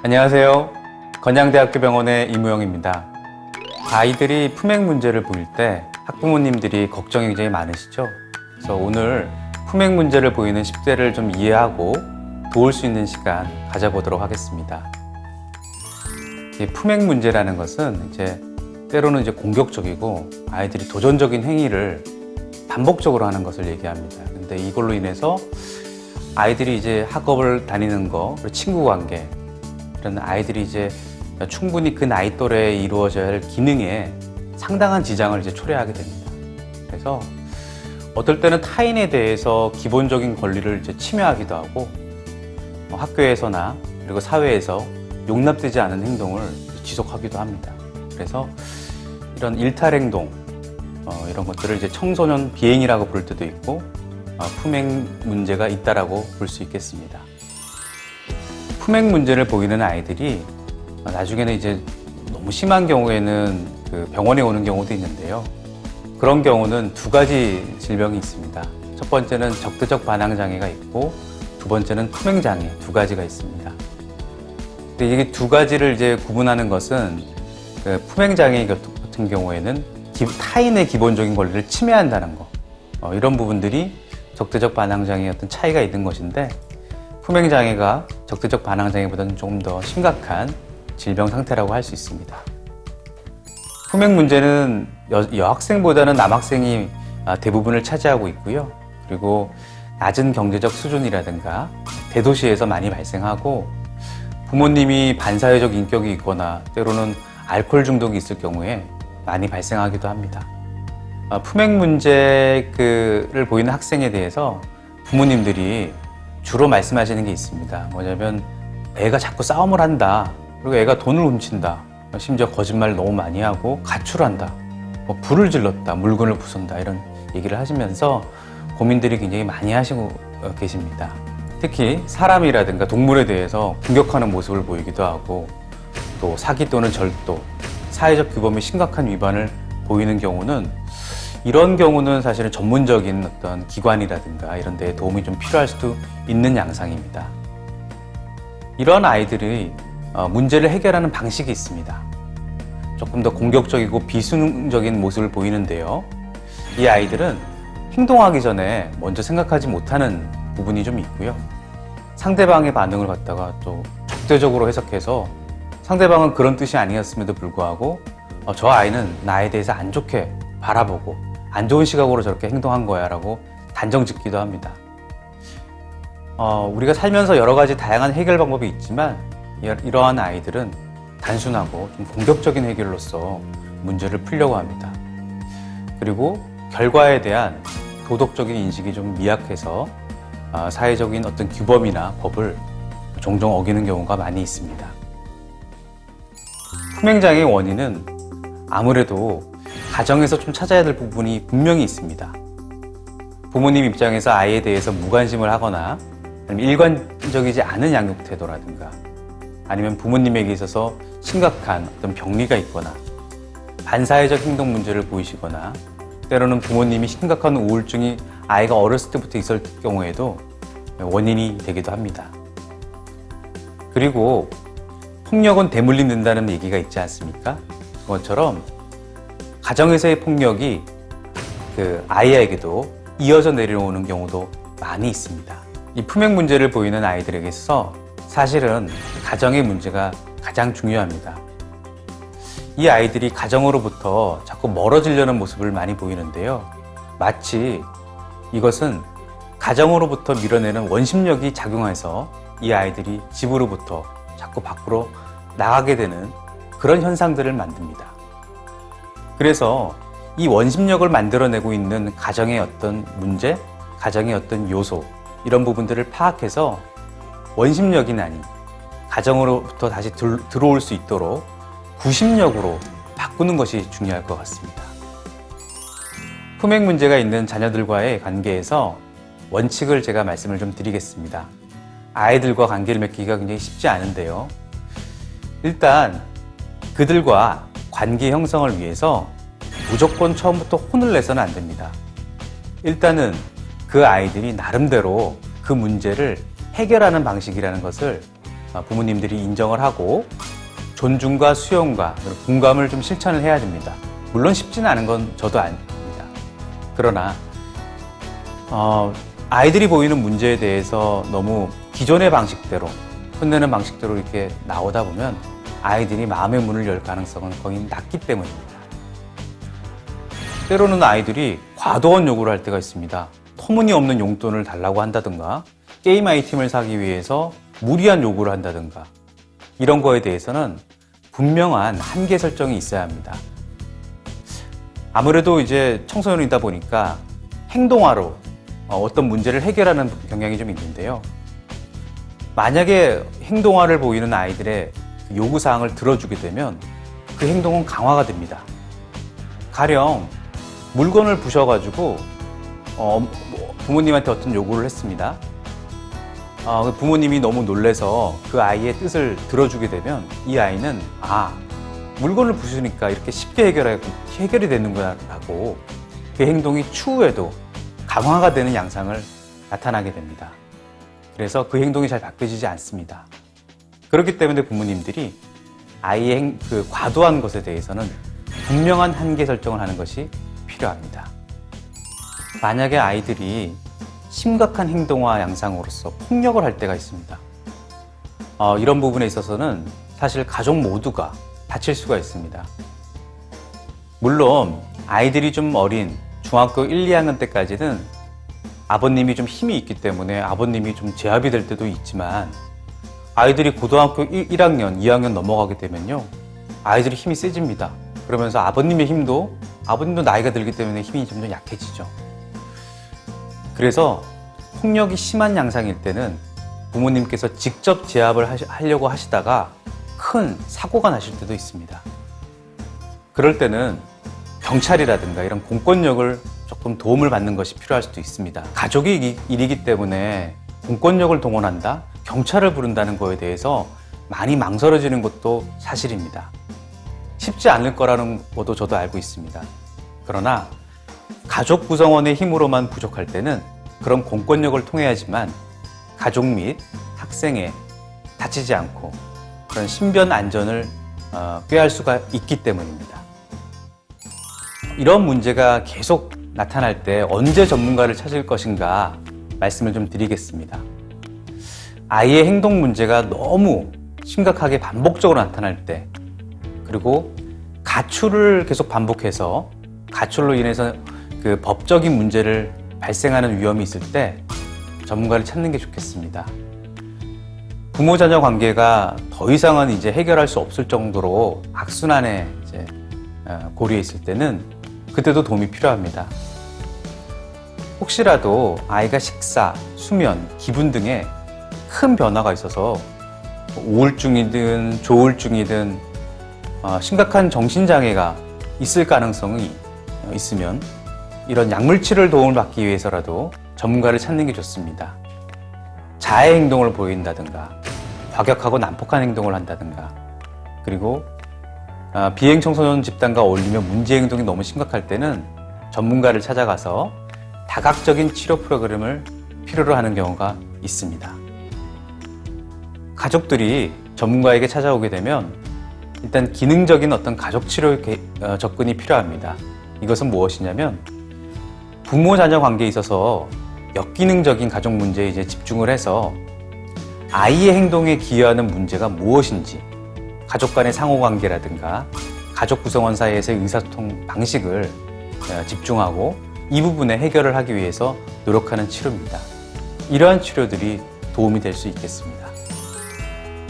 안녕하세요. 건양대학교 병원의 이무영입니다. 아이들이 품행 문제를 보일 때 학부모님들이 걱정이 굉장히 많으시죠? 그래서 오늘 품행 문제를 보이는 10대를 좀 이해하고 도울 수 있는 시간 가져보도록 하겠습니다. 이 품행 문제라는 것은 때로는 공격적이고 아이들이 도전적인 행위를 반복적으로 하는 것을 얘기합니다. 근데 이걸로 인해서 아이들이 학업을 다니는 거, 그리고 친구 관계, 이런 아이들이 충분히 그 나이 또래에 이루어져야 할 기능에 상당한 지장을 초래하게 됩니다. 그래서 어떨 때는 타인에 대해서 기본적인 권리를 침해하기도 하고, 학교에서나 그리고 사회에서 용납되지 않은 행동을 지속하기도 합니다. 그래서 이런 일탈 행동, 이런 것들을 청소년 비행이라고 부를 때도 있고, 품행 문제가 있다라고 볼 수 있겠습니다. 품행 문제를 보이는 아이들이 나중에는 너무 심한 경우에는 병원에 오는 경우도 있는데요. 그런 경우는 두 가지 질병이 있습니다. 첫 번째는 적대적 반항 장애가 있고, 두 번째는 품행 장애, 두 가지가 있습니다. 근데 이게 두 가지를 구분하는 것은 품행 장애 같은 경우에는 타인의 기본적인 권리를 침해한다는 거, 이런 부분들이 적대적 반항 장애의 어떤 차이가 있는 것인데, 품행 장애가 적대적 반항 장애보다는 조금 더 심각한 질병 상태라고 할 수 있습니다. 품행 문제는 여학생보다는 남학생이 대부분을 차지하고 있고요. 그리고 낮은 경제적 수준이라든가 대도시에서 많이 발생하고, 부모님이 반사회적 인격이 있거나 때로는 알코올 중독이 있을 경우에 많이 발생하기도 합니다. 품행 문제를 보이는 학생에 대해서 부모님들이 주로 말씀하시는 게 있습니다. 뭐냐면 애가 자꾸 싸움을 한다, 그리고 애가 돈을 훔친다, 심지어 거짓말을 너무 많이 하고 가출한다, 불을 질렀다, 물건을 부순다, 이런 얘기를 하시면서 고민들이 굉장히 많이 하시고 계십니다. 특히 사람이라든가 동물에 대해서 공격하는 모습을 보이기도 하고, 또 사기 또는 절도, 사회적 규범의 심각한 위반을 보이는 경우는, 이런 경우는 사실은 전문적인 어떤 기관이라든가 이런 데에 도움이 좀 필요할 수도 있는 양상입니다. 이런 아이들이 문제를 해결하는 방식이 있습니다. 조금 더 공격적이고 비수능적인 모습을 보이는데요. 이 아이들은 행동하기 전에 먼저 생각하지 못하는 부분이 좀 있고요. 상대방의 반응을 갖다가 또 적대적으로 해석해서 상대방은 그런 뜻이 아니었음에도 불구하고 저 아이는 나에 대해서 안 좋게 바라보고 안 좋은 시각으로 저렇게 행동한 거야 라고 단정 짓기도 합니다. 우리가 살면서 여러 가지 다양한 해결 방법이 있지만, 이러한 아이들은 단순하고 좀 공격적인 해결로서 문제를 풀려고 합니다. 그리고 결과에 대한 도덕적인 인식이 좀 미약해서 사회적인 어떤 규범이나 법을 종종 어기는 경우가 많이 있습니다. 품행장애의 원인은 아무래도 가정에서 좀 찾아야 될 부분이 분명히 있습니다. 부모님 입장에서 아이에 대해서 무관심을 하거나, 아니면 일관적이지 않은 양육 태도라든가, 아니면 부모님에게 있어서 심각한 어떤 병리가 있거나, 반사회적 행동 문제를 보이시거나, 때로는 부모님이 심각한 우울증이 아이가 어렸을 때부터 있을 경우에도 원인이 되기도 합니다. 그리고 폭력은 대물림된다는 얘기가 있지 않습니까? 그것처럼 가정에서의 폭력이 아이에게도 이어져 내려오는 경우도 많이 있습니다. 이 품행 문제를 보이는 아이들에게 있어서 사실은 가정의 문제가 가장 중요합니다. 이 아이들이 가정으로부터 자꾸 멀어지려는 모습을 많이 보이는데요. 마치 이것은 가정으로부터 밀어내는 원심력이 작용해서 이 아이들이 집으로부터 자꾸 밖으로 나가게 되는 그런 현상들을 만듭니다. 그래서 이 원심력을 만들어내고 있는 가정의 어떤 문제, 가정의 어떤 요소, 이런 부분들을 파악해서 원심력이 아닌 가정으로부터 다시 들어올 수 있도록 구심력으로 바꾸는 것이 중요할 것 같습니다. 품행 문제가 있는 자녀들과의 관계에서 원칙을 제가 말씀을 좀 드리겠습니다. 아이들과 관계를 맺기가 굉장히 쉽지 않은데요. 일단 그들과 관계 형성을 위해서 무조건 처음부터 혼을 내서는 안 됩니다. 일단은 그 아이들이 나름대로 그 문제를 해결하는 방식이라는 것을 부모님들이 인정을 하고 존중과 수용과 공감을 좀 실천을 해야 됩니다. 물론 쉽지는 않은 건 저도 압니다. 그러나 아이들이 보이는 문제에 대해서 너무 기존의 방식대로, 혼내는 방식대로 이렇게 나오다 보면 아이들이 마음의 문을 열 가능성은 거의 낮기 때문입니다. 때로는 아이들이 과도한 요구를 할 때가 있습니다. 터무니없는 용돈을 달라고 한다든가 게임 아이템을 사기 위해서 무리한 요구를 한다든가 이런 거에 대해서는 분명한 한계 설정이 있어야 합니다. 아무래도 이제 청소년이다 보니까 행동화로 어떤 문제를 해결하는 경향이 좀 있는데요. 만약에 행동화를 보이는 아이들의 요구사항을 들어주게 되면 그 행동은 강화가 됩니다. 가령 물건을 부셔가지고 부모님한테 어떤 요구를 했습니다. 부모님이 너무 놀래서 그 아이의 뜻을 들어주게 되면 이 아이는 물건을 부수니까 이렇게 쉽게 해결이 되는구나 라고 그 행동이 추후에도 강화가 되는 양상을 나타나게 됩니다. 그래서 그 행동이 잘 바뀌어지지 않습니다. 그렇기 때문에 부모님들이 아이의 그 과도한 것에 대해서는 분명한 한계 설정을 하는 것이 필요합니다. 만약에 아이들이 심각한 행동화 양상으로서 폭력을 할 때가 있습니다. 이런 부분에 있어서는 사실 가족 모두가 다칠 수가 있습니다. 물론 아이들이 좀 어린 중학교 1, 2학년 때까지는 아버님이 좀 힘이 있기 때문에 아버님이 좀 제압이 될 때도 있지만 아이들이 고등학교 1학년, 2학년 넘어가게 되면요. 아이들이 힘이 세집니다. 그러면서 아버님도 나이가 들기 때문에 힘이 점점 약해지죠. 그래서 폭력이 심한 양상일 때는 부모님께서 직접 제압을 하려고 하시다가 큰 사고가 나실 때도 있습니다. 그럴 때는 경찰이라든가 이런 공권력을 조금 도움을 받는 것이 필요할 수도 있습니다. 가족이 일이기 때문에 공권력을 동원한다, 경찰을 부른다는 거에 대해서 많이 망설여지는 것도 사실입니다. 쉽지 않을 거라는 것도 저도 알고 있습니다. 그러나 가족 구성원의 힘으로만 부족할 때는 그런 공권력을 통해야지만 가족 및 학생의 다치지 않고 그런 신변 안전을 꾀할 수가 있기 때문입니다. 이런 문제가 계속 나타날 때 언제 전문가를 찾을 것인가 말씀을 좀 드리겠습니다. 아이의 행동 문제가 너무 심각하게 반복적으로 나타날 때, 그리고 가출을 계속 반복해서 가출로 인해서 그 법적인 문제를 발생하는 위험이 있을 때 전문가를 찾는 게 좋겠습니다. 부모 자녀 관계가 더 이상은 이제 해결할 수 없을 정도로 악순환에 이제 고리에 있을 때는 그때도 도움이 필요합니다. 혹시라도 아이가 식사, 수면, 기분 등에 큰 변화가 있어서 우울증이든 조울증이든 심각한 정신장애가 있을 가능성이 있으면 이런 약물치료를 도움을 받기 위해서라도 전문가를 찾는 게 좋습니다. 자해 행동을 보인다든가 과격하고 난폭한 행동을 한다든가, 그리고 비행 청소년 집단과 어울리면 문제 행동이 너무 심각할 때는 전문가를 찾아가서 다각적인 치료 프로그램을 필요로 하는 경우가 있습니다. 가족들이 전문가에게 찾아오게 되면 일단 기능적인 어떤 가족 치료 접근이 필요합니다. 이것은 무엇이냐면 부모 자녀 관계에 있어서 역기능적인 가족 문제에 이제 집중을 해서 아이의 행동에 기여하는 문제가 무엇인지, 가족 간의 상호관계라든가 가족 구성원 사이에서의 의사소통 방식을 집중하고 이 부분에 해결을 하기 위해서 노력하는 치료입니다. 이러한 치료들이 도움이 될 수 있겠습니다.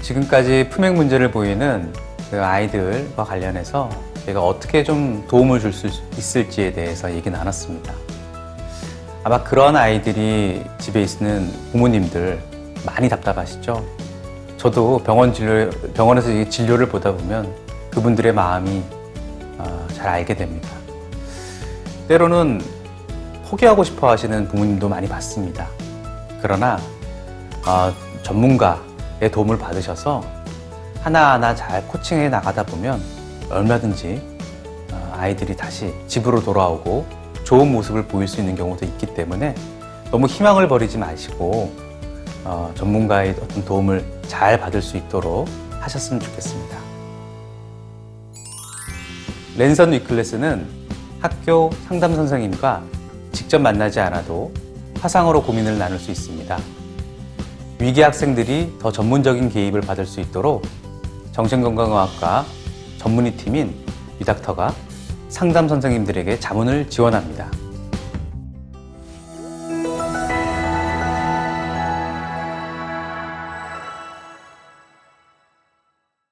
지금까지 품행 문제를 보이는 그 아이들과 관련해서 제가 어떻게 좀 도움을 줄 수 있을지에 대해서 얘기 나눴습니다. 아마 그런 아이들이 집에 있는 부모님들 많이 답답하시죠? 저도 병원에서 진료를 보다 보면 그분들의 마음이 잘 알게 됩니다. 때로는 포기하고 싶어 하시는 부모님도 많이 봤습니다. 그러나 전문가의 도움을 받으셔서 하나하나 잘 코칭해 나가다 보면 얼마든지 아이들이 다시 집으로 돌아오고 좋은 모습을 보일 수 있는 경우도 있기 때문에 너무 희망을 버리지 마시고 전문가의 어떤 도움을 잘 받을 수 있도록 하셨으면 좋겠습니다. 랜선 위클래스는 학교 상담 선생님과 직접 만나지 않아도 화상으로 고민을 나눌 수 있습니다. 위기 학생들이 더 전문적인 개입을 받을 수 있도록 정신건강의학과 전문의 팀인 위닥터가 상담 선생님들에게 자문을 지원합니다.